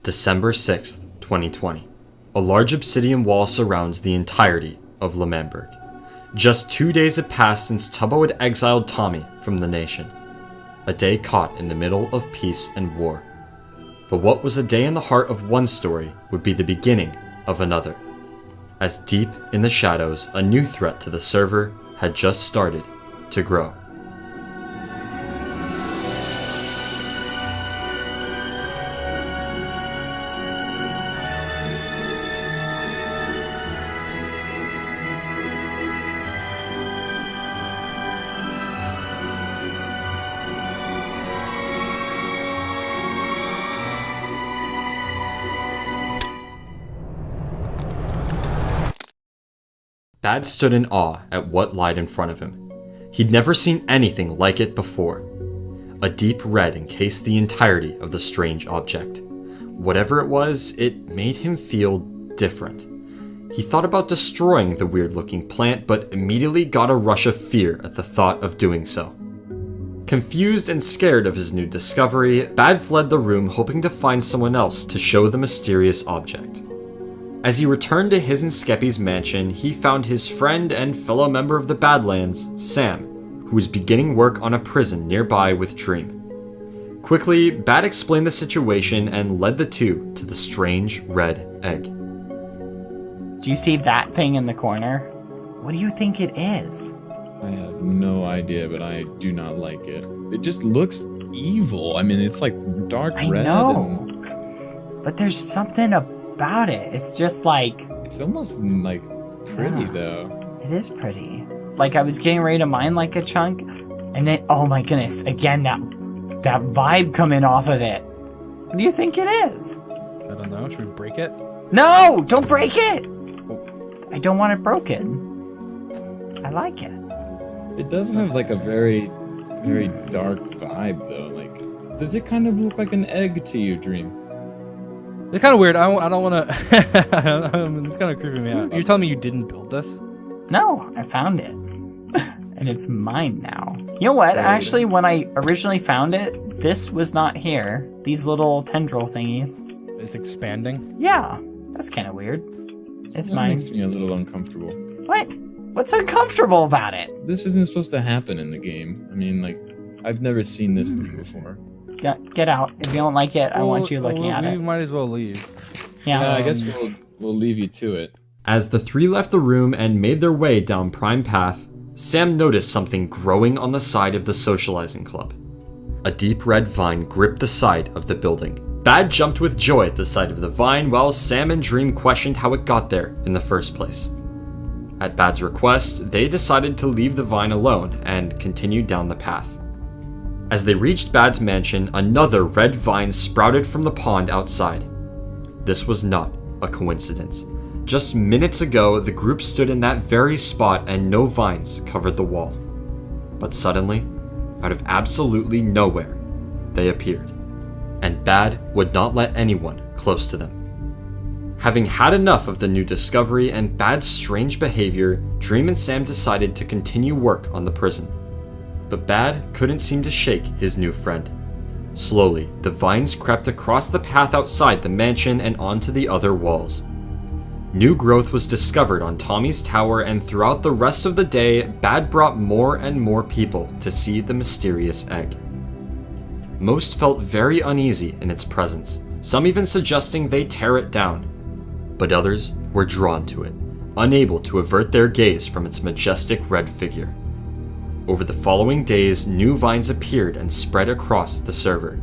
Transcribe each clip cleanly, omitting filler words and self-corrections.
December 6th, 2020. A large obsidian wall surrounds the entirety of L'Manberg. Just 2 days had passed since Tubbo had exiled Tommy from the nation. A day caught in the middle of peace and war. But what was a day in the heart of one story would be the beginning of another. As deep in the shadows, a new threat to the server had just started to grow. Bad stood in awe at what lied in front of him. He'd never seen anything like it before. A deep red encased the entirety of the strange object. Whatever it was, it made him feel different. He thought about destroying the weird-looking plant, but immediately got a rush of fear at the thought of doing so. Confused and scared of his new discovery, Bad fled the room hoping to find someone else to show the mysterious object. As he returned to his and Skeppy's mansion, he found his friend and fellow member of the Badlands, Sam, who was beginning work on a prison nearby with Dream. Quickly, Bad explained the situation and led the two to the strange red egg. Do you see that thing in the corner? What do you think it is? I have no idea, but I do not like it. It just looks evil. I mean, it's like dark red. I know, but there's something about it. It's just like... It's almost like pretty though. It is pretty. Like I was getting ready to mine like a chunk, and then, oh my goodness, again, that vibe coming off of it. What do you think it is? I don't know. Should we break it? No! Don't break it! I don't want it broken. I like it. It does have like a very, very dark vibe though. Like, does it kind of look like an egg to you, Dream? It's kind of weird. I don't want to... It's kind of creeping me out. You're telling me you didn't build this? No, I found it. And it's mine now. You know what? Actually, when I originally found it, this was not here. These little tendril thingies. It's expanding? Yeah. That's kind of weird. It's That mine. makes me a little uncomfortable. What? What's uncomfortable about it? This isn't supposed to happen in the game. I mean, like, I've never seen this thing before. Get out. If you don't like it, I want you looking at We it. might as well leave. Yeah. I guess we'll leave you to it. As the three left the room and made their way down Prime Path, Sam noticed something growing on the side of the socializing club. A deep red vine gripped the side of the building. Bad jumped with joy at the sight of the vine, while Sam and Dream questioned how it got there in the first place. At Bad's request, they decided to leave the vine alone and continued down the path. As they reached Bad's mansion, another red vine sprouted from the pond outside. This was not a coincidence. Just minutes ago, the group stood in that very spot and no vines covered the wall. But suddenly, out of absolutely nowhere, they appeared. And Bad would not let anyone close to them. Having had enough of the new discovery and Bad's strange behavior, Dream and Sam decided to continue work on the prison. But Bad couldn't seem to shake his new friend. Slowly, the vines crept across the path outside the mansion and onto the other walls. New growth was discovered on Tommy's tower, and throughout the rest of the day, Bad brought more and more people to see the mysterious egg. Most felt very uneasy in its presence, some even suggesting they tear it down. But others were drawn to it, unable to avert their gaze from its majestic red figure. Over the following days, new vines appeared and spread across the server.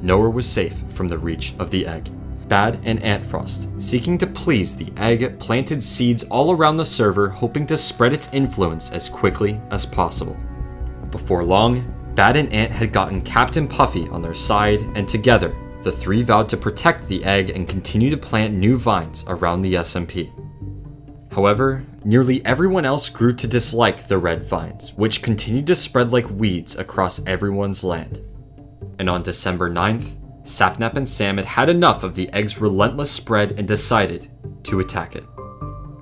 Nowhere was safe from the reach of the egg. Bad and Antfrost, seeking to please the egg, planted seeds all around the server, hoping to spread its influence as quickly as possible. Before long, Bad and Ant had gotten Captain Puffy on their side, and together, the three vowed to protect the egg and continue to plant new vines around the SMP. However, nearly everyone else grew to dislike the red vines, which continued to spread like weeds across everyone's land. And on December 9th, Sapnap and Sam had had enough of the egg's relentless spread and decided to attack it.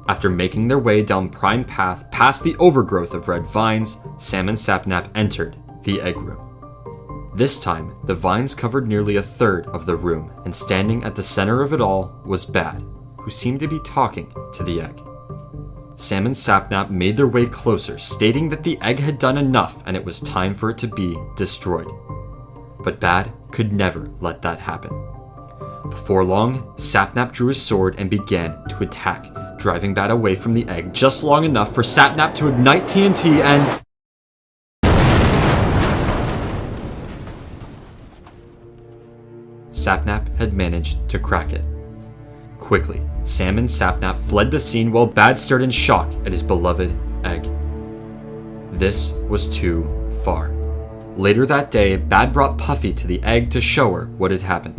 After making their way down Prime Path past the overgrowth of red vines, Sam and Sapnap entered the egg room. This time, the vines covered nearly a third of the room, and standing at the center of it all was Bad, who seemed to be talking to the egg. Sam and Sapnap made their way closer, stating that the egg had done enough and it was time for it to be destroyed. But Bad could never let that happen. Before long, Sapnap drew his sword and began to attack, driving Bad away from the egg just long enough for Sapnap to ignite TNT and... Sapnap had managed to crack it. Quickly, Sam and Sapnap fled the scene while Bad stared in shock at his beloved egg. This was too far. Later that day, Bad brought Puffy to the egg to show her what had happened.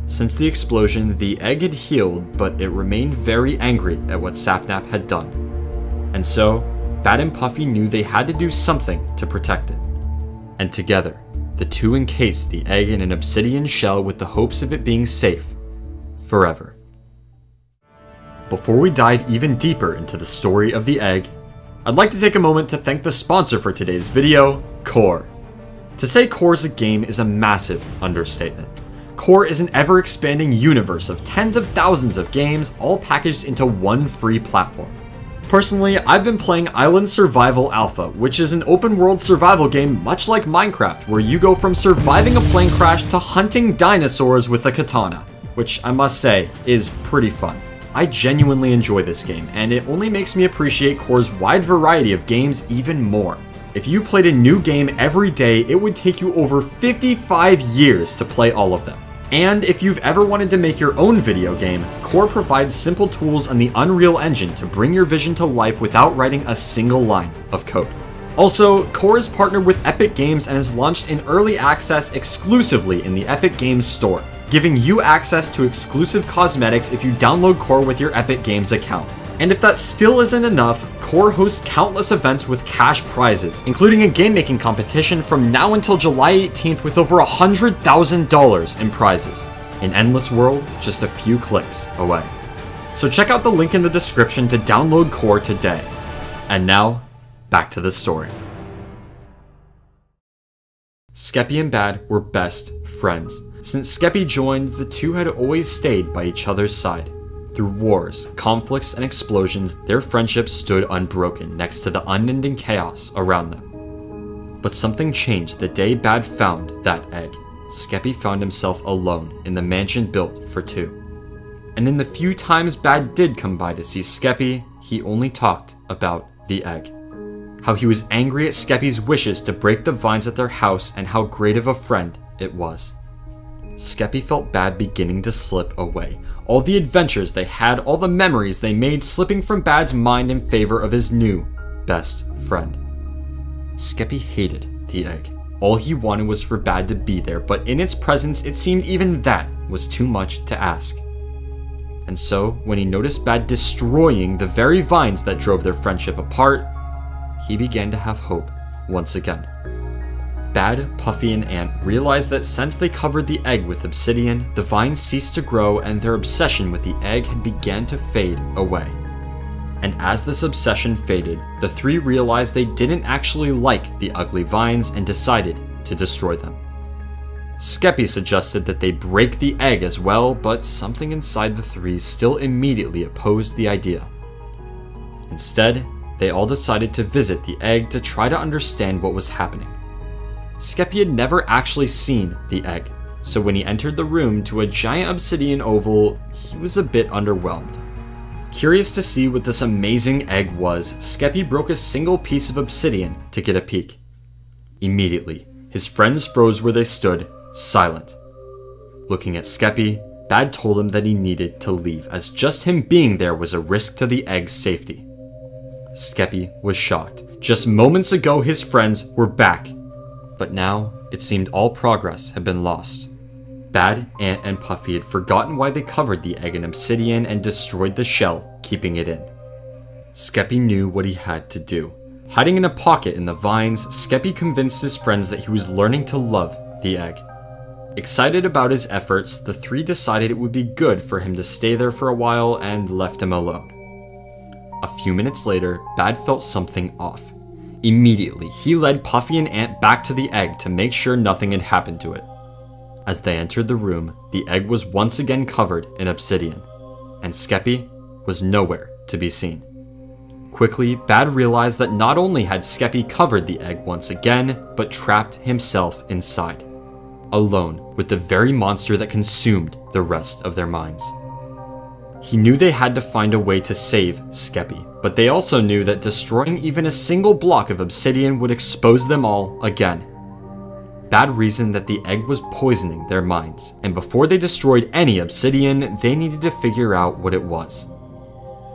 Since the explosion, the egg had healed, but it remained very angry at what Sapnap had done. And so, Bad and Puffy knew they had to do something to protect it. And together, the two encased the egg in an obsidian shell with the hopes of it being safe forever. Before we dive even deeper into the story of the egg, I'd like to take a moment to thank the sponsor for today's video, Core. To say Core is a game is a massive understatement. Core is an ever-expanding universe of tens of thousands of games all packaged into one free platform. Personally, I've been playing Island Survival Alpha, which is an open-world survival game much like Minecraft, where you go from surviving a plane crash to hunting dinosaurs with a katana, which I must say is pretty fun. I genuinely enjoy this game, and it only makes me appreciate Core's wide variety of games even more. If you played a new game every day, it would take you over 55 years to play all of them. And if you've ever wanted to make your own video game, Core provides simple tools on the Unreal Engine to bring your vision to life without writing a single line of code. Also, Core is partnered with Epic Games and is launched in early access exclusively in the Epic Games Store, giving you access to exclusive cosmetics if you download Core with your Epic Games account. And if that still isn't enough, Core hosts countless events with cash prizes, including a game-making competition from now until July 18th with over $100,000 in prizes. An endless world just a few clicks away. So check out the link in the description to download Core today. And now, back to the story. Skeppy and Bad were best friends. Since Skeppy joined, the two had always stayed by each other's side. Through wars, conflicts, and explosions, their friendship stood unbroken next to the unending chaos around them. But something changed the day Bad found that egg. Skeppy found himself alone in the mansion built for two. And in the few times Bad did come by to see Skeppy, he only talked about the egg. How he was angry at Skeppy's wishes to break the vines at their house and how great of a friend it was. Skeppy felt Bad beginning to slip away. All the adventures they had, all the memories they made slipping from Bad's mind in favor of his new best friend. Skeppy hated the egg. All he wanted was for Bad to be there, but in its presence it seemed even that was too much to ask. And so, when he noticed Bad destroying the very vines that drove their friendship apart, he began to have hope once again. Bad, Puffy, and Ant realized that since they covered the egg with obsidian, the vines ceased to grow and their obsession with the egg had began to fade away. And as this obsession faded, the three realized they didn't actually like the ugly vines and decided to destroy them. Skeppy suggested that they break the egg as well, but something inside the three still immediately opposed the idea. Instead, they all decided to visit the egg to try to understand what was happening. Skeppy had never actually seen the egg, so when he entered the room to a giant obsidian oval, he was a bit underwhelmed. Curious to see what this amazing egg was, Skeppy broke a single piece of obsidian to get a peek. Immediately, his friends froze where they stood, silent. Looking at Skeppy, Bad told him that he needed to leave, as just him being there was a risk to the egg's safety. Skeppy was shocked. Just moments ago his friends were back. But now, it seemed all progress had been lost. Bad, Ant, and Puffy had forgotten why they covered the egg in obsidian and destroyed the shell, keeping it in. Skeppy knew what he had to do. Hiding in a pocket in the vines, Skeppy convinced his friends that he was learning to love the egg. Excited about his efforts, the three decided it would be good for him to stay there for a while and left him alone. A few minutes later, Bad felt something off. Immediately, he led Puffy and Ant back to the egg to make sure nothing had happened to it. As they entered the room, the egg was once again covered in obsidian, and Skeppy was nowhere to be seen. Quickly, Bad realized that not only had Skeppy covered the egg once again, but trapped himself inside, alone with the very monster that consumed the rest of their minds. He knew they had to find a way to save Skeppy, but they also knew that destroying even a single block of obsidian would expose them all again. Bad reasoned that the egg was poisoning their minds, and before they destroyed any obsidian, they needed to figure out what it was.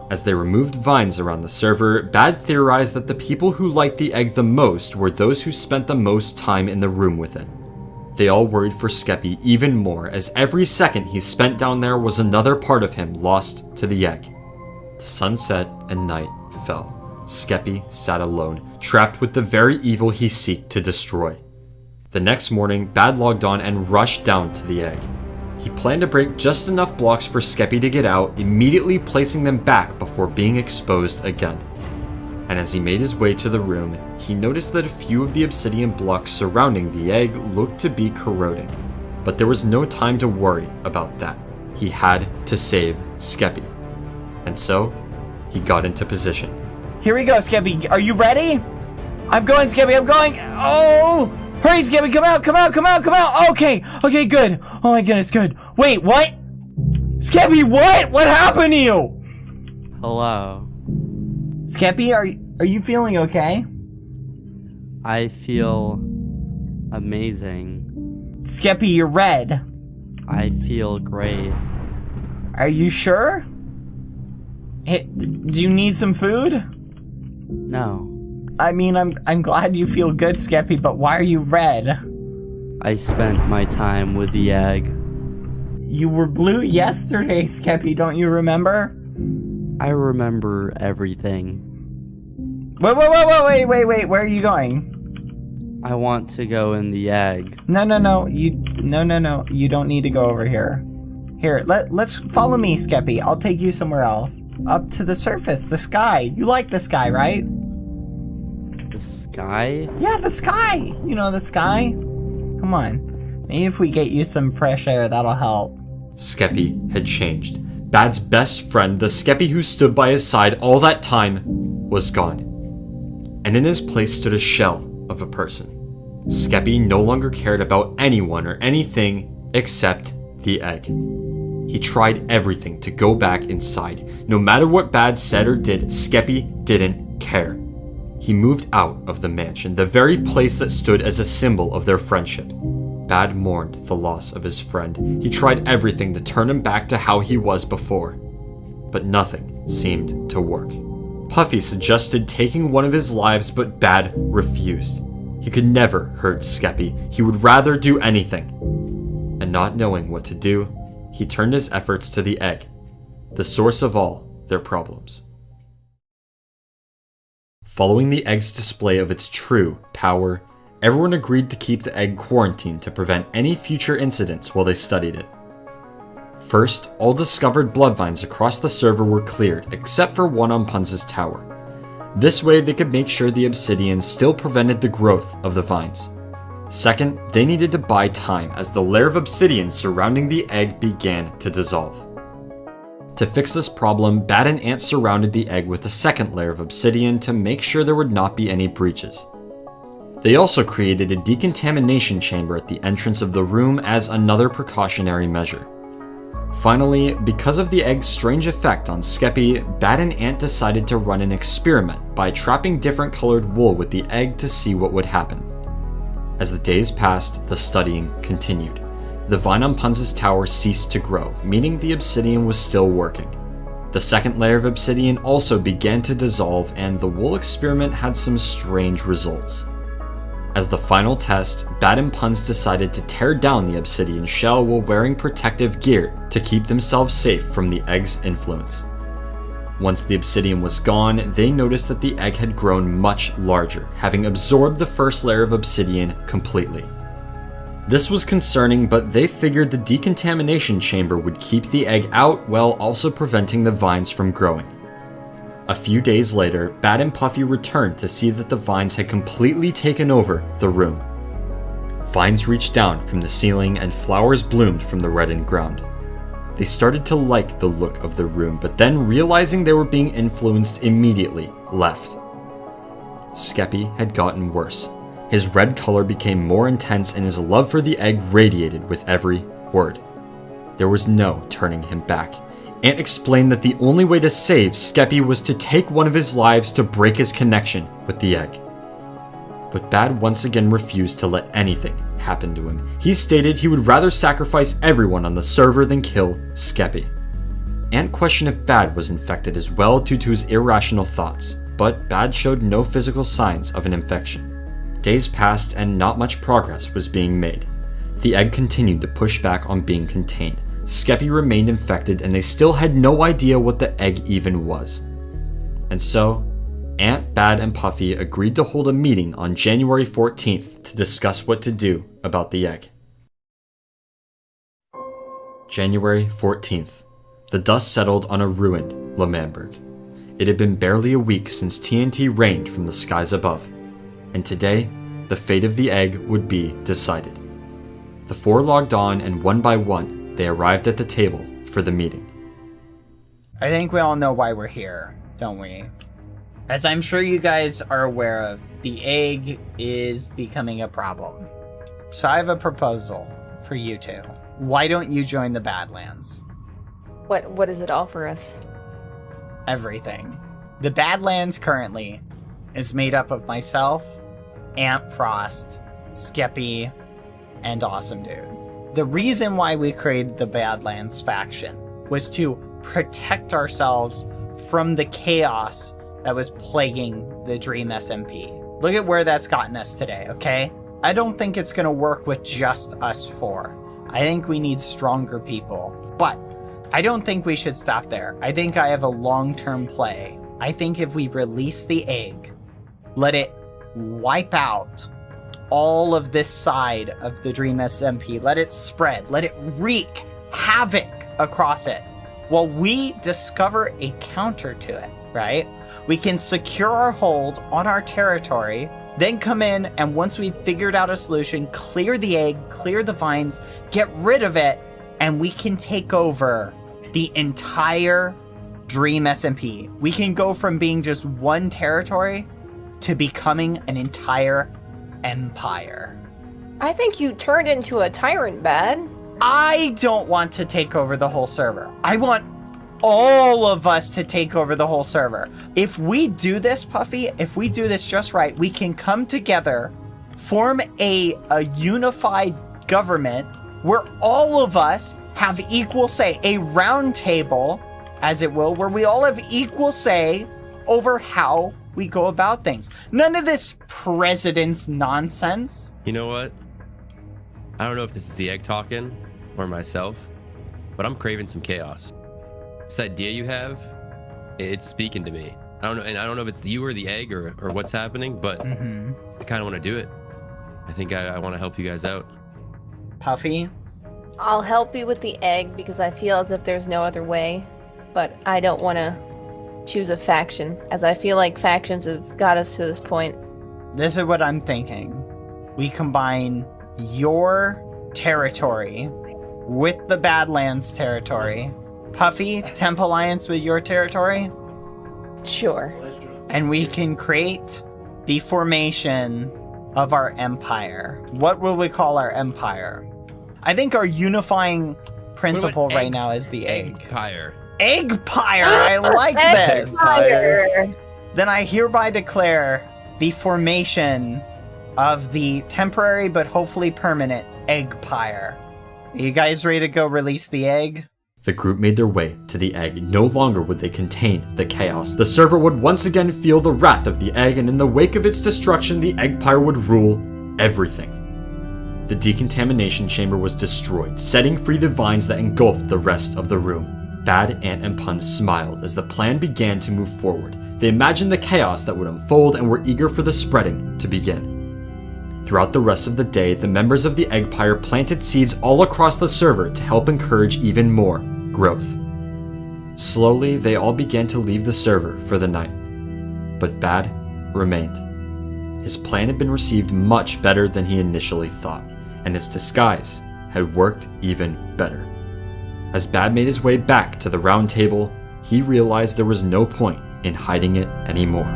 As they removed vines around the server, Bad theorized that the people who liked the egg the most were those who spent the most time in the room with it. They all worried for Skeppy even more, as every second he spent down there was another part of him lost to the egg. The sun set and night fell. Skeppy sat alone, trapped with the very evil he sought to destroy. The next morning, Bad logged on and rushed down to the egg. He planned to break just enough blocks for Skeppy to get out, immediately placing them back before being exposed again. And as he made his way to the room, he noticed that a few of the obsidian blocks surrounding the egg looked to be corroding. But there was no time to worry about that. He had to save Skeppy. And so, he got into position. Here we go, Skeppy. Are you ready? I'm going, Skeppy. I'm going. Oh! Hurry, Skeppy. Come out, come out, come out, come out. Okay. Okay, good. Oh my goodness, good. Wait, what? Skeppy, what? What happened to you? Hello. Skeppy, are you feeling okay? I feel amazing. Skeppy, you're red. I feel great. Are you sure? Hey, do you need some food? No. I mean, I'm glad you feel good, Skeppy, but why are you red? I spent my time with the egg. You were blue yesterday, Skeppy, don't you remember? I remember everything. Wait, where are you going? I want to go in the egg. No, you don't need to go over here. Here, let's follow me, Skeppy. I'll take you somewhere else. Up to the surface, the sky. You like the sky, right? The sky? Yeah, the sky. You know the sky. Come on. Maybe if we get you some fresh air, that'll help. Skeppy had changed. Bad's best friend, the Skeppy who stood by his side all that time, was gone. And in his place stood a shell of a person. Skeppy no longer cared about anyone or anything except the egg. He tried everything to go back inside. No matter what Bad said or did, Skeppy didn't care. He moved out of the mansion, the very place that stood as a symbol of their friendship. Bad mourned the loss of his friend. He tried everything to turn him back to how he was before, but nothing seemed to work. Puffy suggested taking one of his lives, but Bad refused. He could never hurt Skeppy. He would rather do anything. And not knowing what to do, he turned his efforts to the egg, the source of all their problems. Following the egg's display of its true power, everyone agreed to keep the egg quarantined to prevent any future incidents while they studied it. First, all discovered blood vines across the server were cleared, except for one on Punz's tower. This way, they could make sure the obsidian still prevented the growth of the vines. Second, they needed to buy time as the layer of obsidian surrounding the egg began to dissolve. To fix this problem, Bad and Ant surrounded the egg with a second layer of obsidian to make sure there would not be any breaches. They also created a decontamination chamber at the entrance of the room as another precautionary measure. Finally, because of the egg's strange effect on Skeppy, Bad and Ant decided to run an experiment by trapping different colored wool with the egg to see what would happen. As the days passed, the studying continued. The vine on Punz's tower ceased to grow, meaning the obsidian was still working. The second layer of obsidian also began to dissolve, and the wool experiment had some strange results. As the final test, Bad and Punz decided to tear down the obsidian shell while wearing protective gear to keep themselves safe from the egg's influence. Once the obsidian was gone, they noticed that the egg had grown much larger, having absorbed the first layer of obsidian completely. This was concerning, but they figured the decontamination chamber would keep the egg out while also preventing the vines from growing. A A few days later, Bad and Puffy returned to see that the vines had completely taken over the room. Vines reached down from the ceiling and flowers bloomed from the reddened ground. They started to like the look of the room, but then realizing they were being influenced immediately, left. Skeppy had gotten worse. His red color became more intense and his love for the egg radiated with every word. There was no turning him back. Ant explained that the only way to save Skeppy was to take one of his lives to break his connection with the egg. But Bad once again refused to let anything happen to him. He stated he would rather sacrifice everyone on the server than kill Skeppy. Ant questioned if Bad was infected as well due to his irrational thoughts, but Bad showed no physical signs of an infection. Days passed and not much progress was being made. The egg continued to push back on being contained. Skeppy remained infected and they still had no idea what the egg even was. And so, Ant, Bad, and Puffy agreed to hold a meeting on January 14th to discuss what to do about the egg. January 14th. The dust settled on a ruined L'Manberg. It had been barely a week since TNT rained from the skies above, and today, the fate of the egg would be decided. The four logged on, and one by one, they arrived at the table for the meeting. I think we all know why we're here, don't we? As I'm sure you guys are aware of, the egg is becoming a problem. So I have a proposal for you two. Why don't you join the Badlands? What does it offer us? Everything. The Badlands currently is made up of myself, Ant Frost, Skeppy, and Awesome Dude. The reason why we created the Badlands faction was to protect ourselves from the chaos that was plaguing the Dream SMP. Look at where that's gotten us today, okay? I don't think it's gonna work with just us four. I think we need stronger people. But I don't think we should stop there. I think I have a long-term play. I think if we release the egg, let it wipe out all of this side of the Dream SMP, let it spread, let it wreak havoc across it, while we discover a counter to it, right? We can secure our hold on our territory, then come in, and once we've figured out a solution, clear the egg, clear the vines, get rid of it, and we can take over the entire Dream SMP. We can go from being just one territory to becoming an entire empire. I think you turned into a tyrant, Bad. I don't want to take over the whole server. I want all of us to take over the whole server. If we do this, Puffy, if we do this just right, we can come together, form a unified government where all of us have equal say, a round table, as it will, where we all have equal say over how we go about things. None of this president's nonsense. You know what? I don't know if this is the egg talking or myself, but I'm craving some chaos. This idea you have, it's speaking to me. I don't know, and I don't know if it's you or the egg or what's happening, but I kind of want to do it. I think I want to help you guys out. Puffy? I'll help you with the egg because I feel as if there's no other way, but I don't want to choose a faction, as I feel like factions have got us to this point. This is what I'm thinking. We combine your territory with the Badlands territory. Puffy, Temp Alliance with your territory. Sure. And we can create the formation of our empire. What will we call our empire? I think our unifying principle right now is the egg. Eggpire. Eggpire! I like this! Eggpire. Then I hereby declare the formation of the temporary but hopefully permanent Eggpire. Are you guys ready to go release the egg? The group made their way to the egg. No longer would they contain the chaos. The server would once again feel the wrath of the egg, and in the wake of its destruction, the Eggpire would rule everything. The decontamination chamber was destroyed, setting free the vines that engulfed the rest of the room. Bad, Ant, and Pun smiled as the plan began to move forward. They imagined the chaos that would unfold and were eager for the spreading to begin. Throughout the rest of the day, the members of the Eggpire planted seeds all across the server to help encourage even more growth. Slowly, they all began to leave the server for the night. But Bad remained. His plan had been received much better than he initially thought, and his disguise had worked even better. As Bad made his way back to the round table, he realized there was no point in hiding it anymore.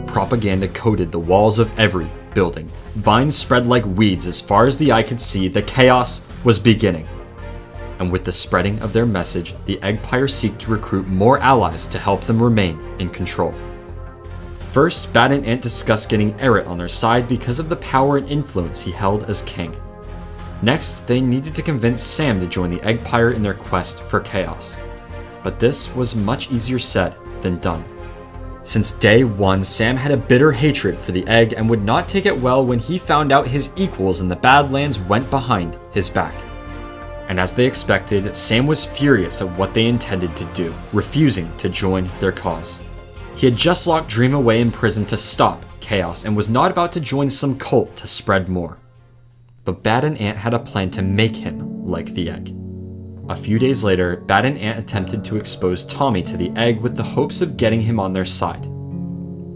Propaganda coated the walls of every building. Vines spread like weeds as far as the eye could see. The chaos was beginning. And with the spreading of their message, the Eggpire seek to recruit more allies to help them remain in control. First, Bad and Ant discussed getting Eret on their side because of the power and influence he held as king. Next, they needed to convince Sam to join the Eggpire in their quest for chaos. But this was much easier said than done. Since day one, Sam had a bitter hatred for the egg and would not take it well when he found out his equals in the Badlands went behind his back. And as they expected, Sam was furious at what they intended to do, refusing to join their cause. He had just locked Dream away in prison to stop chaos and was not about to join some cult to spread more. But Bad and Ant had a plan to make him like the egg. A few days later, Bad and Ant attempted to expose Tommy to the egg with the hopes of getting him on their side.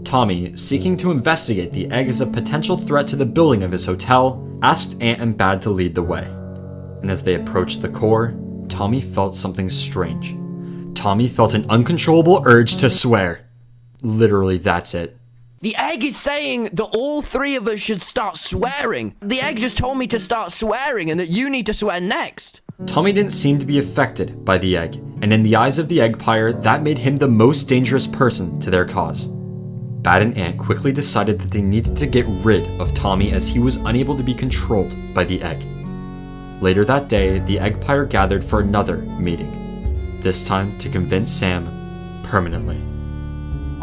Tommy, seeking to investigate the egg as a potential threat to the building of his hotel, asked Ant and Bad to lead the way. And as they approached the core, Tommy felt something strange. Tommy felt an uncontrollable urge to swear. Literally, that's it. The egg is saying that all three of us should start swearing. The egg just told me to start swearing and that you need to swear next. Tommy didn't seem to be affected by the egg, and in the eyes of the Eggpire, that made him the most dangerous person to their cause. Bad and Ant quickly decided that they needed to get rid of Tommy as he was unable to be controlled by the egg. Later that day, the Eggpire gathered for another meeting, this time to convince Sam permanently.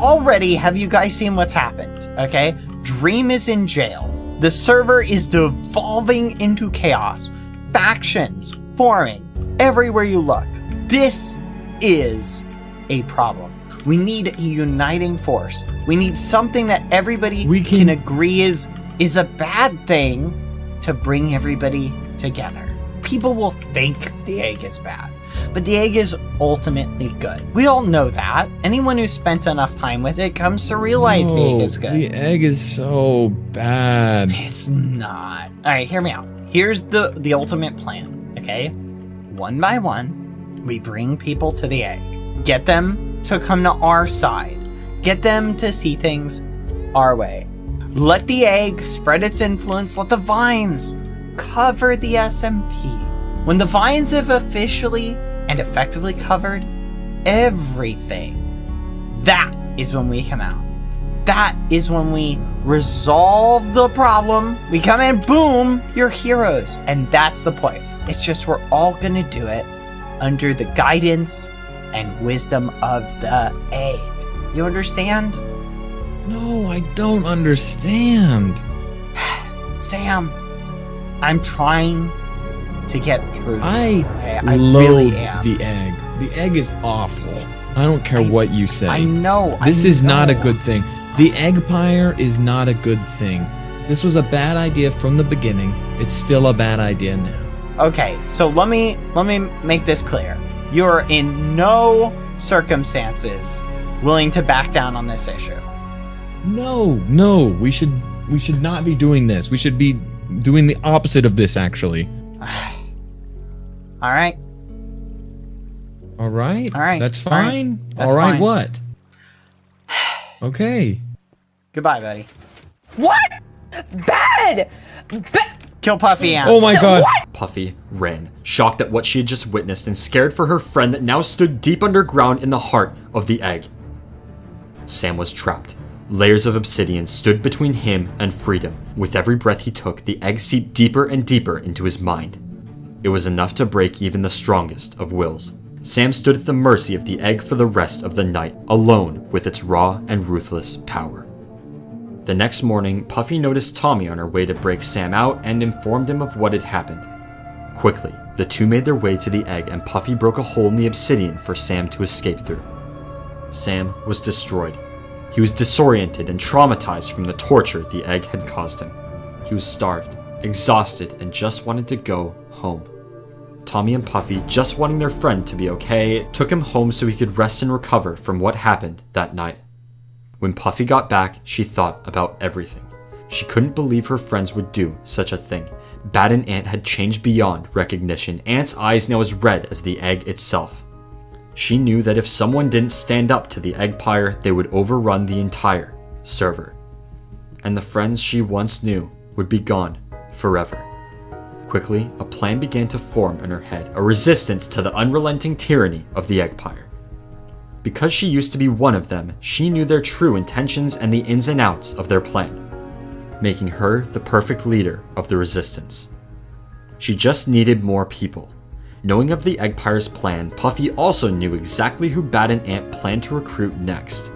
Already, have you guys seen what's happened? Okay? Dream is in jail. The server is devolving into chaos. Factions forming everywhere you look. This is a problem. We need a uniting force. We need something that everybody can agree is a bad thing to bring everybody together. People will think the egg is bad, but the egg is ultimately good. We all know that. Anyone who spent enough time with it comes to realize the egg is good. The egg is so bad. It's not. All right, hear me out. Here's the ultimate plan, okay? One by one, we bring people to the egg. Get them to come to our side. Get them to see things our way. Let the egg spread its influence. Let the vines cover the SMP. When the vines have officially and effectively covered everything, that is when we come out. That is when we resolve the problem. We come in, boom, you're heroes. And that's the point. It's just we're all gonna do it under the guidance and wisdom of the egg. You understand? No, I don't understand. Sam, I'm trying to get through. I really loathe am. the egg. The egg is awful. I don't care what you say. I know. This is not a good thing. The Eggpire is not a good thing. This was a bad idea from the beginning. It's still a bad idea now. Okay, so let me make this clear. You're in no circumstances willing to back down on this issue. No, we should not be doing this. We should be doing the opposite of this, actually. All right. All right. That's All right. fine. That's All right. fine. What? Okay. Goodbye, buddy. What? Bad! Kill Puffy Ant. Oh my god. Puffy ran, shocked at what she had just witnessed and scared for her friend that now stood deep underground in the heart of the egg. Sam was trapped. Layers of obsidian stood between him and freedom. With every breath he took, the egg seeped deeper and deeper into his mind. It was enough to break even the strongest of wills. Sam stood at the mercy of the egg for the rest of the night, alone with its raw and ruthless power. The next morning, Puffy noticed Tommy on her way to break Sam out and informed him of what had happened. Quickly, the two made their way to the egg and Puffy broke a hole in the obsidian for Sam to escape through. Sam was destroyed. He was disoriented and traumatized from the torture the egg had caused him. He was starved exhausted and just wanted to go home. Tommy and Puffy, just wanting their friend to be okay, took him home so he could rest and recover from what happened that night. When Puffy got back, she thought about everything. She couldn't believe her friends would do such a thing. Bad and Ant had changed beyond recognition. Ant's eyes now as red as the egg itself. She knew that if someone didn't stand up to the Eggpire, they would overrun the entire server. And the friends she once knew would be gone forever. Quickly, a plan began to form in her head, a resistance to the unrelenting tyranny of the Eggpire. Because she used to be one of them, she knew their true intentions and the ins and outs of their plan, making her the perfect leader of the resistance. She just needed more people. Knowing of the Eggpire's plan, Puffy also knew exactly who Bad and Ant planned to recruit next.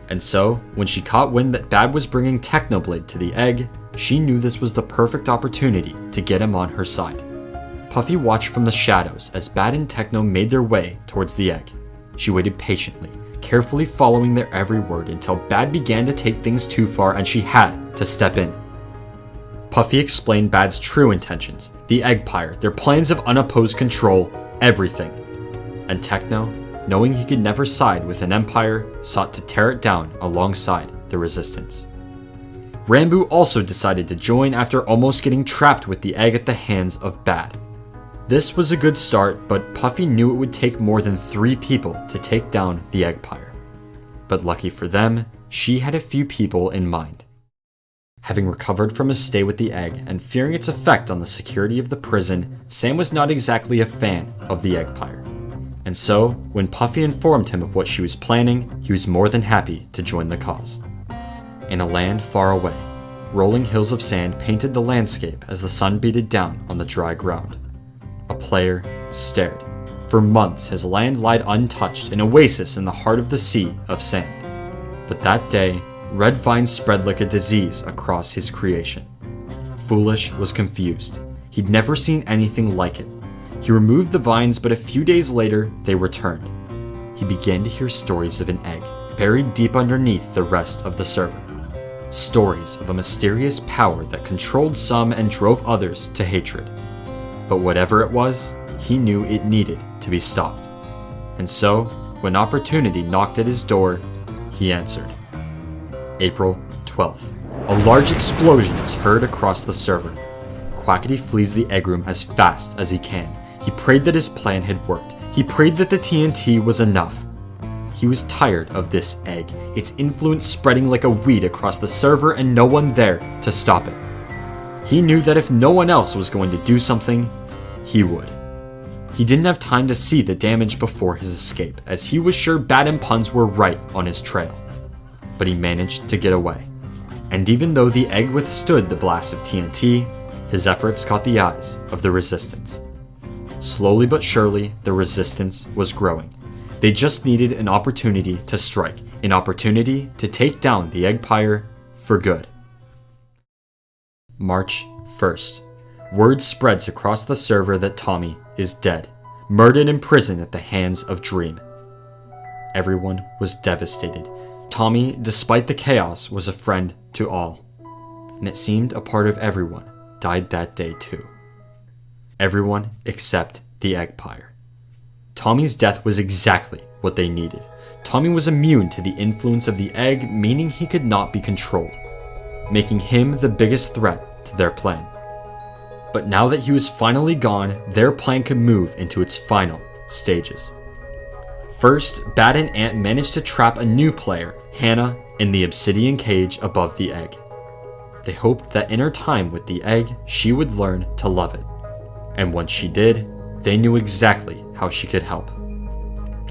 And so, when she caught wind that Bad was bringing Technoblade to the egg, she knew this was the perfect opportunity to get him on her side. Puffy watched from the shadows as Bad and Techno made their way towards the egg. She waited patiently, carefully following their every word until Bad began to take things too far and she had to step in. Puffy explained Bad's true intentions, the Eggpire, their plans of unopposed control, everything. And Techno, knowing he could never side with an empire, sought to tear it down alongside the resistance. Rambo also decided to join after almost getting trapped with the egg at the hands of Bad. This was a good start, but Puffy knew it would take more than 3 people to take down the Eggpire. But lucky for them, she had a few people in mind. Having recovered from his stay with the egg and fearing its effect on the security of the prison, Sam was not exactly a fan of the Eggpire. And so, when Puffy informed him of what she was planning, he was more than happy to join the cause. In a land far away, rolling hills of sand painted the landscape as the sun beated down on the dry ground. A player stared. For months, his land lied untouched, an oasis in the heart of the sea of sand. But that day, red vines spread like a disease across his creation. Foolish was confused. He'd never seen anything like it. He removed the vines, but a few days later, they returned. He began to hear stories of an egg, buried deep underneath the rest of the server. Stories of a mysterious power that controlled some and drove others to hatred. But whatever it was, he knew it needed to be stopped. And so, when opportunity knocked at his door, he answered. April 12th. A large explosion is heard across the server. Quackity flees the egg room as fast as he can. He prayed that his plan had worked. He prayed that the TNT was enough. He was tired of this egg, its influence spreading like a weed across the server and no one there to stop it. He knew that if no one else was going to do something, he would. He didn't have time to see the damage before his escape, as he was sure Bad and Puns were right on his trail. But he managed to get away. And even though the egg withstood the blast of TNT, his efforts caught the eyes of the resistance. Slowly but surely, the resistance was growing. They just needed an opportunity to strike, an opportunity to take down the Eggpire for good. March 1st. Word spreads across the server that Tommy is dead, murdered in prison at the hands of Dream. Everyone was devastated. Tommy, despite the chaos, was a friend to all. And it seemed a part of everyone died that day too. Everyone except the Eggpire. Tommy's death was exactly what they needed. Tommy was immune to the influence of the egg, meaning he could not be controlled, making him the biggest threat to their plan. But now that he was finally gone, their plan could move into its final stages. First, Bad and Ant managed to trap a new player, Hannah, in the obsidian cage above the egg. They hoped that in her time with the egg, she would learn to love it. And once she did, they knew exactly how she could help.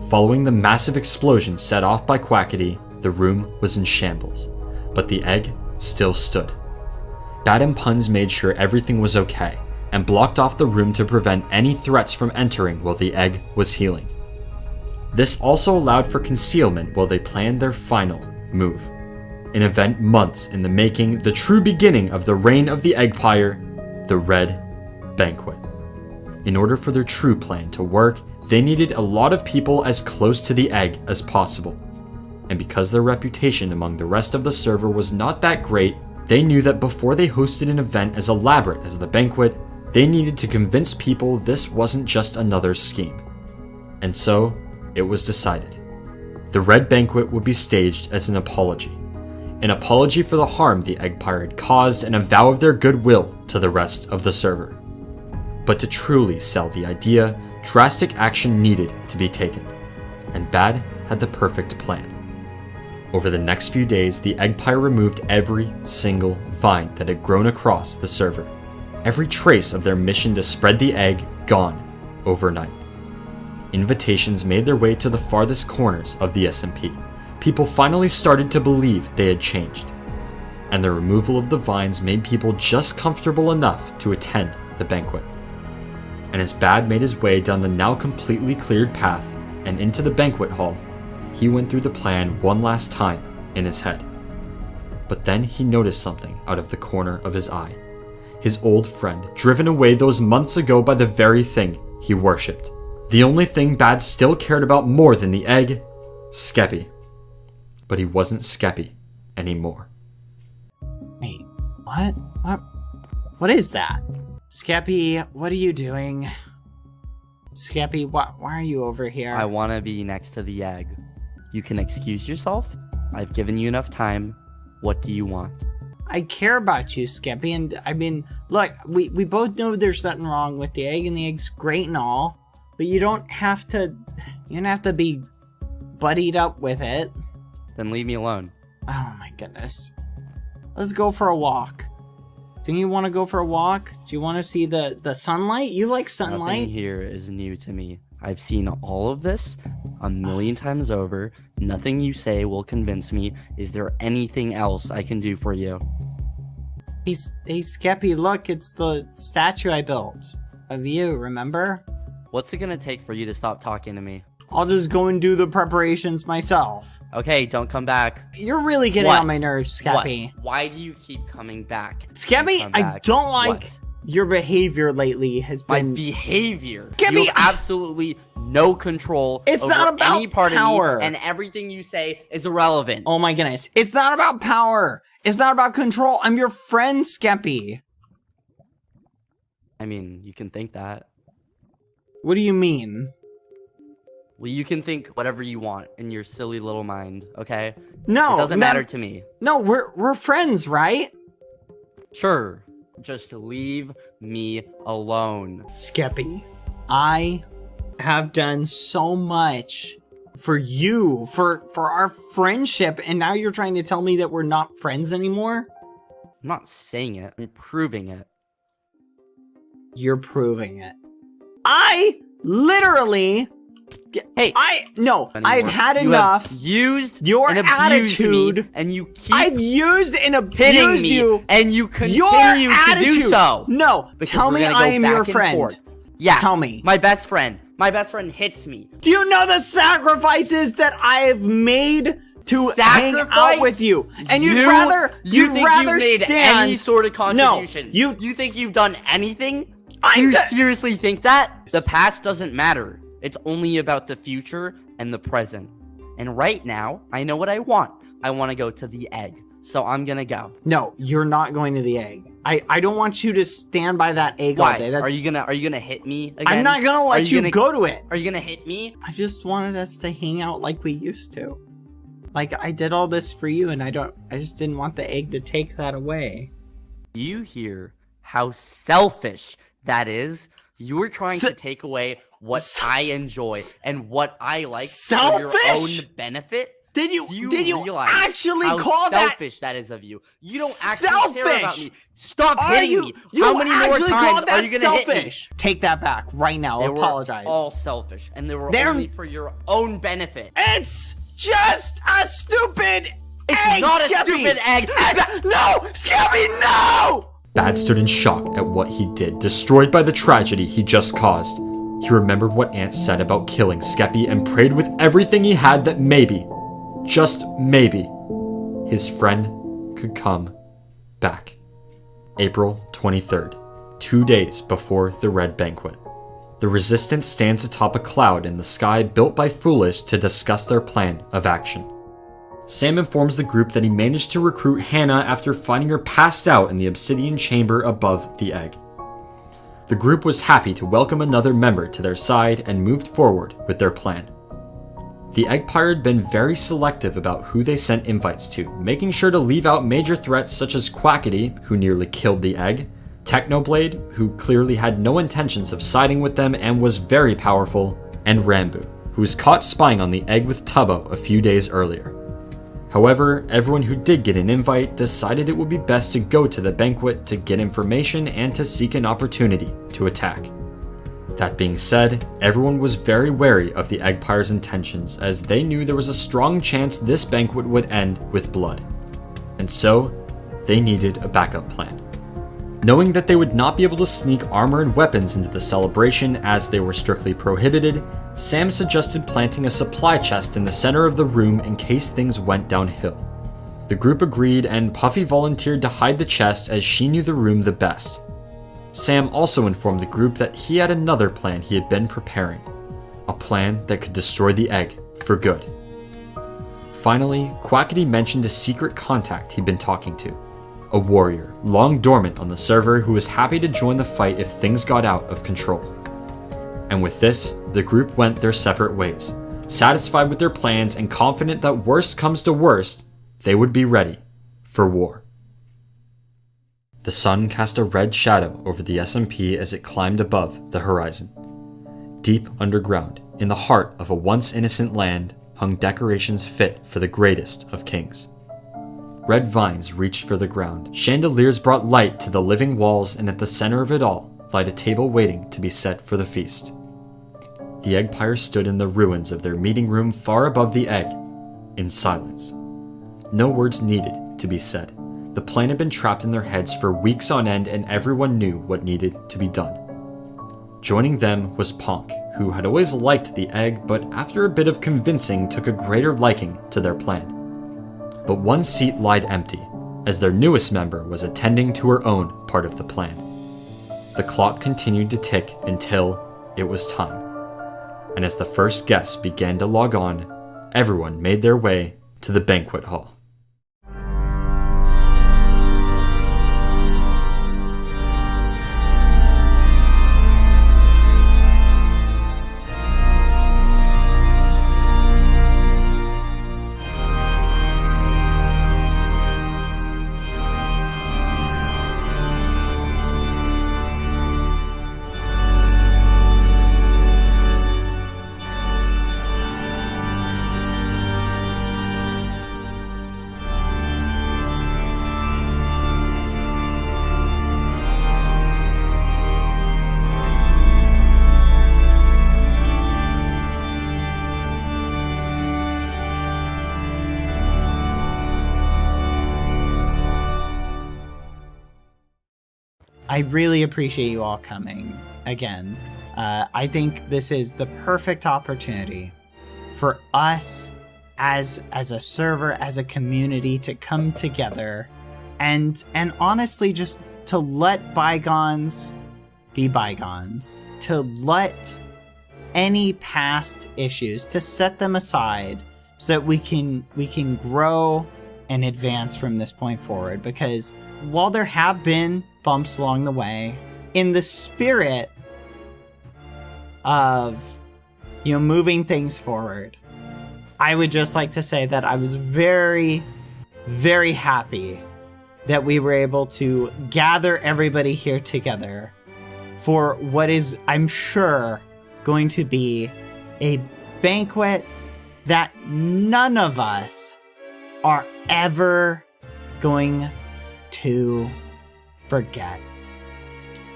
Following the massive explosion set off by Quackity, the room was in shambles, but the egg still stood. Bad and Puns made sure everything was okay, and blocked off the room to prevent any threats from entering while the egg was healing. This also allowed for concealment while they planned their final move. An event months in the making, the true beginning of the reign of the Eggpire, the Red Banquet. In order for their true plan to work, they needed a lot of people as close to the egg as possible. And because their reputation among the rest of the server was not that great, They knew that before they hosted an event as elaborate as the banquet, they needed to convince people this wasn't just another scheme. And so, it was decided. The Red Banquet would be staged as an apology for the harm the Eggpire had caused and a vow of their goodwill to the rest of the server. But to truly sell the idea, drastic action needed to be taken, and Bad had the perfect plan. Over the next few days, the Eggpire removed every single vine that had grown across the server. Every trace of their mission to spread the egg gone overnight. Invitations made their way to the farthest corners of the SMP. People finally started to believe they had changed. And the removal of the vines made people just comfortable enough to attend the banquet. And as Bad made his way down the now completely cleared path and into the banquet hall, he went through the plan one last time in his head. But then he noticed something out of the corner of his eye. His old friend, driven away those months ago by the very thing he worshipped. The only thing Bad still cared about more than the egg, Skeppy. But he wasn't Skeppy anymore. Wait, what? What is that? Skeppy, what are you doing? Skeppy, why are you over here? I want to be next to the egg. You can excuse yourself. I've given you enough time. What do you want? I care about you, Skeppy, and I mean, look, we both know there's nothing wrong with the egg, and the egg's great and all, but you don't have to be buddied up with it. Then leave me alone. Oh my goodness. Let's go for a walk. Do you want to go for a walk? Do you want to see the sunlight? You like sunlight? Nothing here is new to me. I've seen all of this a million times over. Nothing you say will convince me. Is there anything else I can do for you? Hey, Skeppy, look, it's the statue I built of you, remember? What's it gonna take for you to stop talking to me? I'll just go and do the preparations myself. Okay, don't come back. You're really getting on my nerves, Skeppy. What? Why do you keep coming back? Skeppy, I don't like your behavior lately has been... My behavior? Skeppy, you have absolutely no control it's over not about any part power. of me, and everything you say is irrelevant. Oh my goodness. It's not about power. It's not about control. I'm your friend, Skeppy. I mean, you can think that. What do you mean? Well, you can think whatever you want in your silly little mind, okay? No, it doesn't matter to me. No, we're friends, right? Sure, just leave me alone. Skeppy, I have done so much for you, for our friendship, and now you're trying to tell me that we're not friends anymore? I'm not saying it, I'm proving it. You're proving it. I literally... Hey, I've had enough. Used your and attitude, me, and you keep I've used and hitting abused me, you, and you continue your to do so. No, tell me I am your friend. Forth. Yeah, tell me. My best friend hits me. Do you know the sacrifices that I have made to hang out with you? And you'd rather made stand any sort of contribution. No, you think you've done anything? You seriously think that? The past doesn't matter. It's only about the future and the present. And right now, I know what I want. I want to go to the egg. So I'm gonna go. No, you're not going to the egg. I don't want you to stand by that egg all day. Are you gonna hit me again? I'm not gonna let you go to it. Are you gonna hit me? I just wanted us to hang out like we used to. Like, I did all this for you, and I just didn't want the egg to take that away. Do you hear how selfish that is? You were trying to take away what I enjoy and what I like for your own benefit. Did you realize actually how call that selfish that is of you? You don't actually care about me. Stop hitting me. You How many more times are you gonna hit me? Take that back right now. Apologize. Were all selfish, and they were only for your own benefit. It's just a stupid It's egg, not a Skeppy. stupid egg. No, Skeppy, no! Bad stood in shock at what he did, destroyed by the tragedy he just caused. He remembered what Ant said about killing Skeppy and prayed with everything he had that maybe, just maybe, his friend could come back. April 23rd, 2 days before the Red Banquet. The Resistance stands atop a cloud in the sky built by Foolish to discuss their plan of action. Sam informs the group that he managed to recruit Hannah after finding her passed out in the obsidian chamber above the egg. The group was happy to welcome another member to their side and moved forward with their plan. The Eggpire had been very selective about who they sent invites to, making sure to leave out major threats such as Quackity, who nearly killed the egg, Technoblade, who clearly had no intentions of siding with them and was very powerful, and Rambo, who was caught spying on the egg with Tubbo a few days earlier. However, everyone who did get an invite decided it would be best to go to the banquet to get information and to seek an opportunity to attack. That being said, everyone was very wary of the Eggpire's intentions, as they knew there was a strong chance this banquet would end with blood. And so, they needed a backup plan. Knowing that they would not be able to sneak armor and weapons into the celebration as they were strictly prohibited, Sam suggested planting a supply chest in the center of the room in case things went downhill. The group agreed, and Puffy volunteered to hide the chest as she knew the room the best. Sam also informed the group that he had another plan he had been preparing, a plan that could destroy the egg for good. Finally, Quackity mentioned a secret contact he'd been talking to, a warrior, long dormant on the server who was happy to join the fight if things got out of control. And with this, the group went their separate ways, satisfied with their plans and confident that worst comes to worst, they would be ready for war. The sun cast a red shadow over the SMP as it climbed above the horizon. Deep underground, in the heart of a once innocent land, hung decorations fit for the greatest of kings. Red vines reached for the ground, chandeliers brought light to the living walls, and at the center of it all lied a table waiting to be set for the feast. The Eggpire stood in the ruins of their meeting room far above the egg, in silence. No words needed to be said. The plan had been trapped in their heads for weeks on end, and everyone knew what needed to be done. Joining them was Ponk, who had always liked the egg, but after a bit of convincing took a greater liking to their plan. But one seat lied empty, as their newest member was attending to her own part of the plan. The clock continued to tick until it was time. And as the first guests began to log on, everyone made their way to the banquet hall. I really appreciate you all coming again. I think this is the perfect opportunity for us as a server, as a community, to come together and honestly just to let bygones be bygones, to let any past issues, to set them aside so that we can grow and advance from this point forward. Because while there have been bumps along the way, in the spirit of, moving things forward, I would just like to say that I was very, very happy that we were able to gather everybody here together for what is, I'm sure, going to be a banquet that none of us are ever going to forget.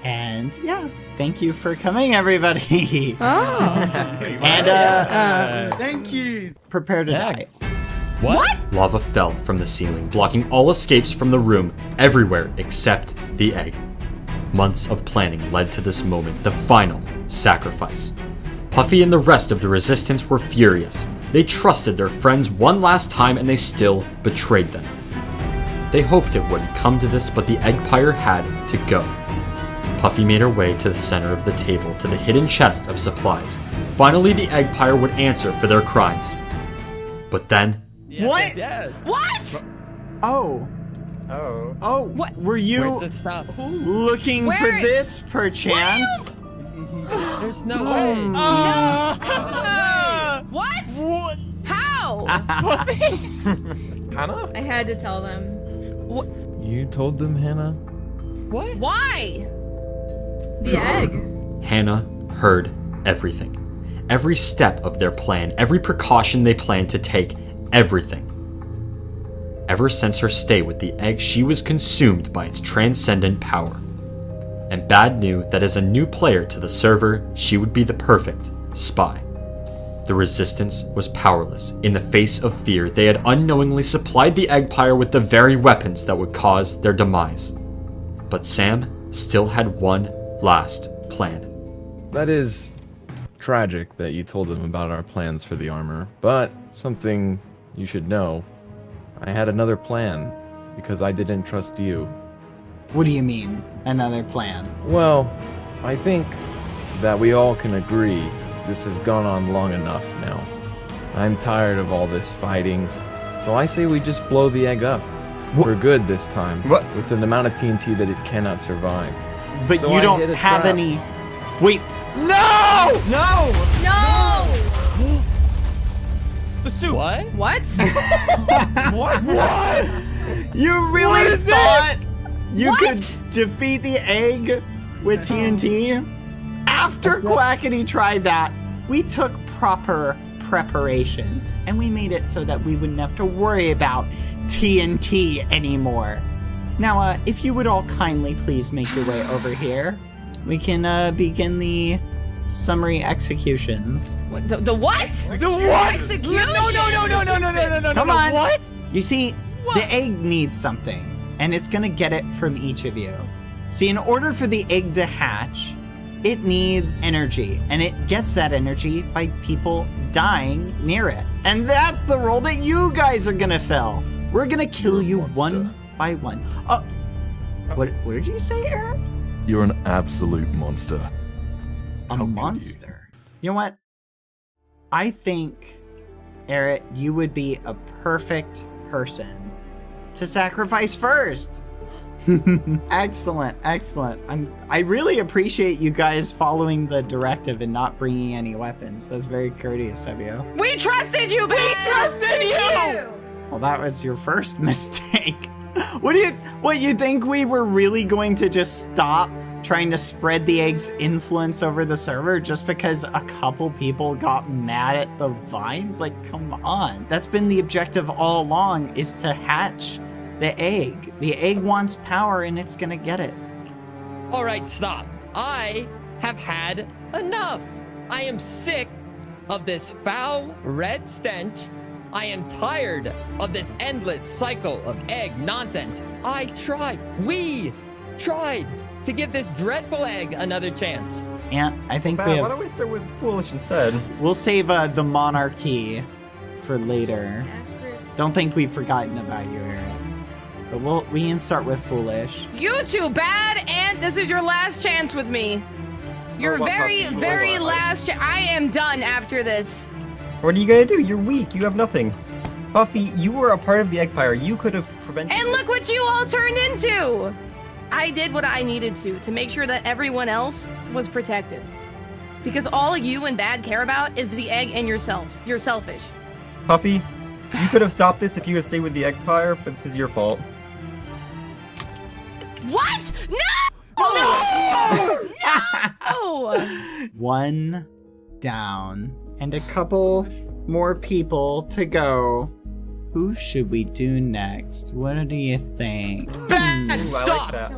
And yeah, thank you for coming, everybody. Thank you. Prepare to die. What? Lava fell from the ceiling, blocking all escapes from the room everywhere except the egg. Months of planning led to this moment, the final sacrifice. Puffy and the rest of the resistance were furious. They trusted their friends one last time and they still betrayed them. They hoped it wouldn't come to this, but the Eggpire had to go. Puffy made her way to the center of the table to the hidden chest of supplies. Finally, the Eggpire would answer for their crimes. But then, What? Yes. What? Oh. Oh. Oh. What? Were you Where's the stuff? looking for Where- this, perchance? There's no way. What? How? Hannah? I had to tell them. You told them, Hannah? What? Why? The egg. Hannah heard everything. Every step of their plan, every precaution they planned to take, everything. Ever since her stay with the egg, she was consumed by its transcendent power. And Bad knew that as a new player to the server, she would be the perfect spy. The resistance was powerless. In the face of fear, they had unknowingly supplied the Eggpire with the very weapons that would cause their demise. But Sam still had one last plan. That is tragic that you told them about our plans for the armor, but something you should know. I had another plan, because I didn't trust you. What do you mean, another plan? Well, I think that we all can agree this has gone on long enough now. I'm tired of all this fighting, so I say we just blow the egg up. For good this time, with an amount of TNT that it cannot survive. But So you I don't hit a have trap. any... Wait. No! No! No! The soup! What? What? What? You really thought you could defeat the egg with TNT? After Quackity tried that, we took proper preparations and we made it so that we wouldn't have to worry about TNT anymore. Now, if you would all kindly please make your way over here, we can begin the summary executions. What? The what? The what? Execution? No. Come on. What? You see, the egg needs something, and it's gonna get it from each of you. See, in order for the egg to hatch, it needs energy, and it gets that energy by people dying near it. And that's the role that you guys are gonna fill. We're gonna kill you one by one. What did you say, Eric? You're an absolute monster. A monster. You know what? I think, Eric, you would be a perfect person to sacrifice first. Excellent. I really appreciate you guys following the directive and not bringing any weapons. That's very courteous of you. We trusted you, babe! We trusted you! Well, that was your first mistake. What you think we were really going to just stop trying to spread the egg's influence over the server just because a couple people got mad at the vines? Like, come on. That's been the objective all along, is to hatch the egg. The egg wants power and it's gonna get it. All right, stop. I have had enough. I am sick of this foul red stench. I am tired of this endless cycle of egg nonsense. We tried to give this dreadful egg another chance. Yeah, I think Why don't we start with foolish instead? we'll save the monarchy for later. Don't think we've forgotten about you, Eric. But we can start with foolish. You two, Bad, and this is your last chance with me. Your very last chance. I am done after this. What are you gonna do? You're weak. You have nothing. Buffy, you were a part of the Eggpire. You could have prevented And look what you all turned into! I did what I needed to make sure that everyone else was protected. Because all you and Bad care about is the egg and yourselves. You're selfish. Puffy, you could have stopped this if you had stayed with the Eggpire, but this is your fault. What? No! No! One down. And a couple more people to go. Who should we do next? What do you think? Bad! Stop!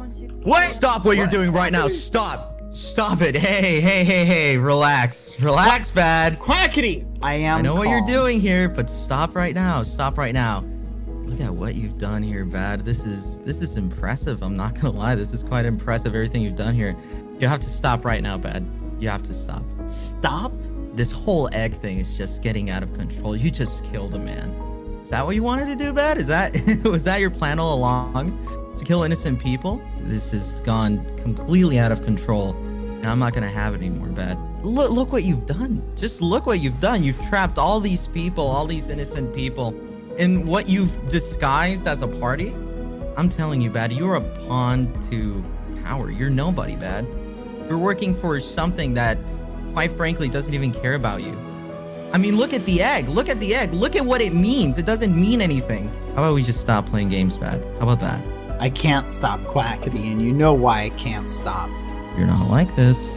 What? Stop what you're doing right now. Stop. Stop it. Hey. Relax. Relax, Bad. Quackity! I know what you're calm. doing here, but stop right now. Stop right now. Look at what you've done here, Bad. This is impressive. I'm not gonna lie. This is quite impressive, everything you've done here. You have to stop right now, Bad. You have to stop. Stop? This whole egg thing is just getting out of control. You just killed a man. Is that what you wanted to do, Bad? Was that your plan all along? To kill innocent people? This has gone completely out of control, and I'm not gonna have it anymore, Bad. Look what you've done. Just look what you've done. You've trapped all these people, all these innocent people. in what you've disguised as a party, I'm telling you, Bad, you're a pawn to power. You're nobody, Bad. You're working for something that, quite frankly, doesn't even care about you. I mean, look at the egg. Look at the egg. Look at what it means. It doesn't mean anything. How about we just stop playing games, Bad? How about that? I can't stop Quackity, and you know why I can't stop. You're not like this.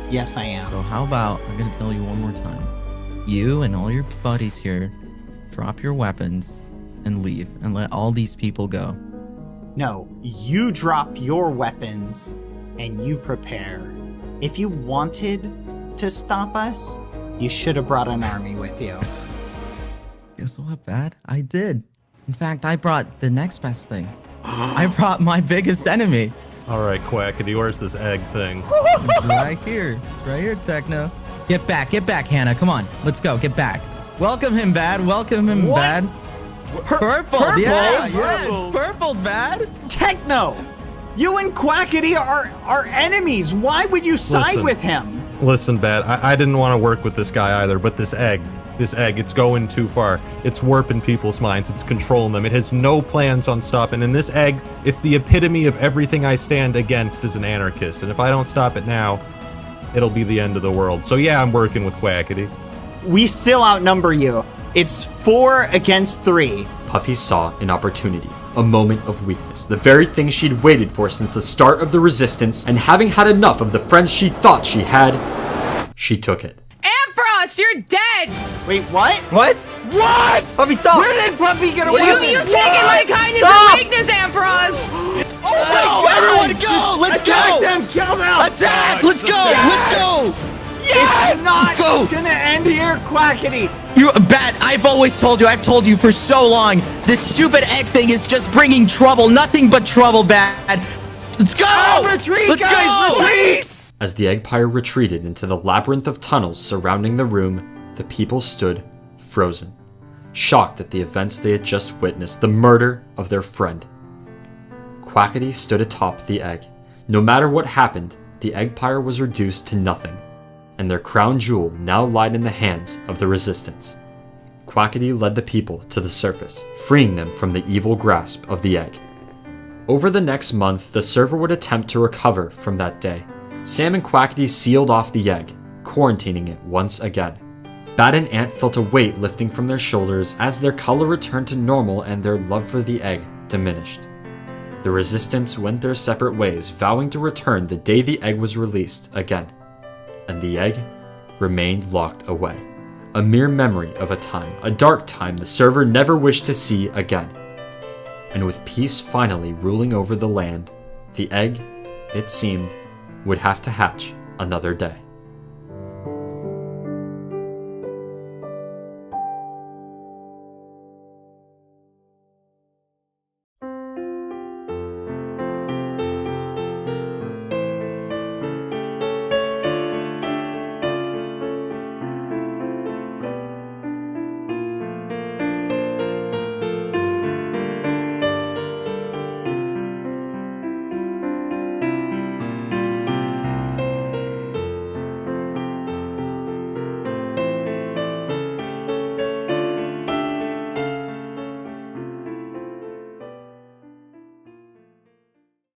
Yes, I am. So how about, I'm going to tell you one more time. You and all your buddies here, drop your weapons and leave and let all these people go. No, you drop your weapons and you prepare. If you wanted to stop us, you should have brought an army with you. Guess what, Bad? I did. In fact, I brought the next best thing. I brought my biggest enemy. All right, Quackity, where's this egg thing? It's right here. It's right here, Techno. Get back, Hannah. Come on, let's go. Get back. Welcome him, Bad. Welcome him, What? Bad. Purple. Yeah, it's purple, Bad. Techno! You and Quackity are enemies. Why would you side Listen. with him? Listen, Bad, I didn't want to work with this guy either, but this egg, it's going too far. It's warping people's minds. It's controlling them. It has no plans on stopping. And this egg, it's the epitome of everything I stand against as an anarchist. And if I don't stop it now, it'll be the end of the world. So yeah, I'm working with Quackity. We still outnumber you. It's 4 against 3. Puffy saw an opportunity, a moment of weakness, the very thing she'd waited for since the start of the resistance, and having had enough of the friends she thought she had, she took it. Ampharos, you're dead! Wait, what? What? What? Puffy, stop! Where did Puffy get away with You've it? taken my kindness Stop! and weakness, Ampharos! No, everyone go! Let's Attack go! them! Kill them! Attack! Let's go! Let's go! Yes! It's not gonna end here, Quackity! You Bad, I've always told you, I've told you for so long, this stupid egg thing is just bringing trouble, nothing but trouble, Bad. Let's go! Retreat, Let's guys! go! Retreat! As the Eggpire retreated into the labyrinth of tunnels surrounding the room, the people stood frozen, shocked at the events they had just witnessed, the murder of their friend. Quackity stood atop the egg. No matter what happened, the Eggpire was reduced to nothing, and their crown jewel now lied in the hands of the resistance. Quackity led the people to the surface, freeing them from the evil grasp of the egg. Over the next month, the server would attempt to recover from that day. Sam and Quackity sealed off the egg, quarantining it once again. Bad and Ant felt a weight lifting from their shoulders as their color returned to normal and their love for the egg diminished. The resistance went their separate ways, vowing to return the day the egg was released again. And the egg remained locked away. A mere memory of a time, a dark time the server never wished to see again. And with peace finally ruling over the land, the egg, it seemed, would have to hatch another day.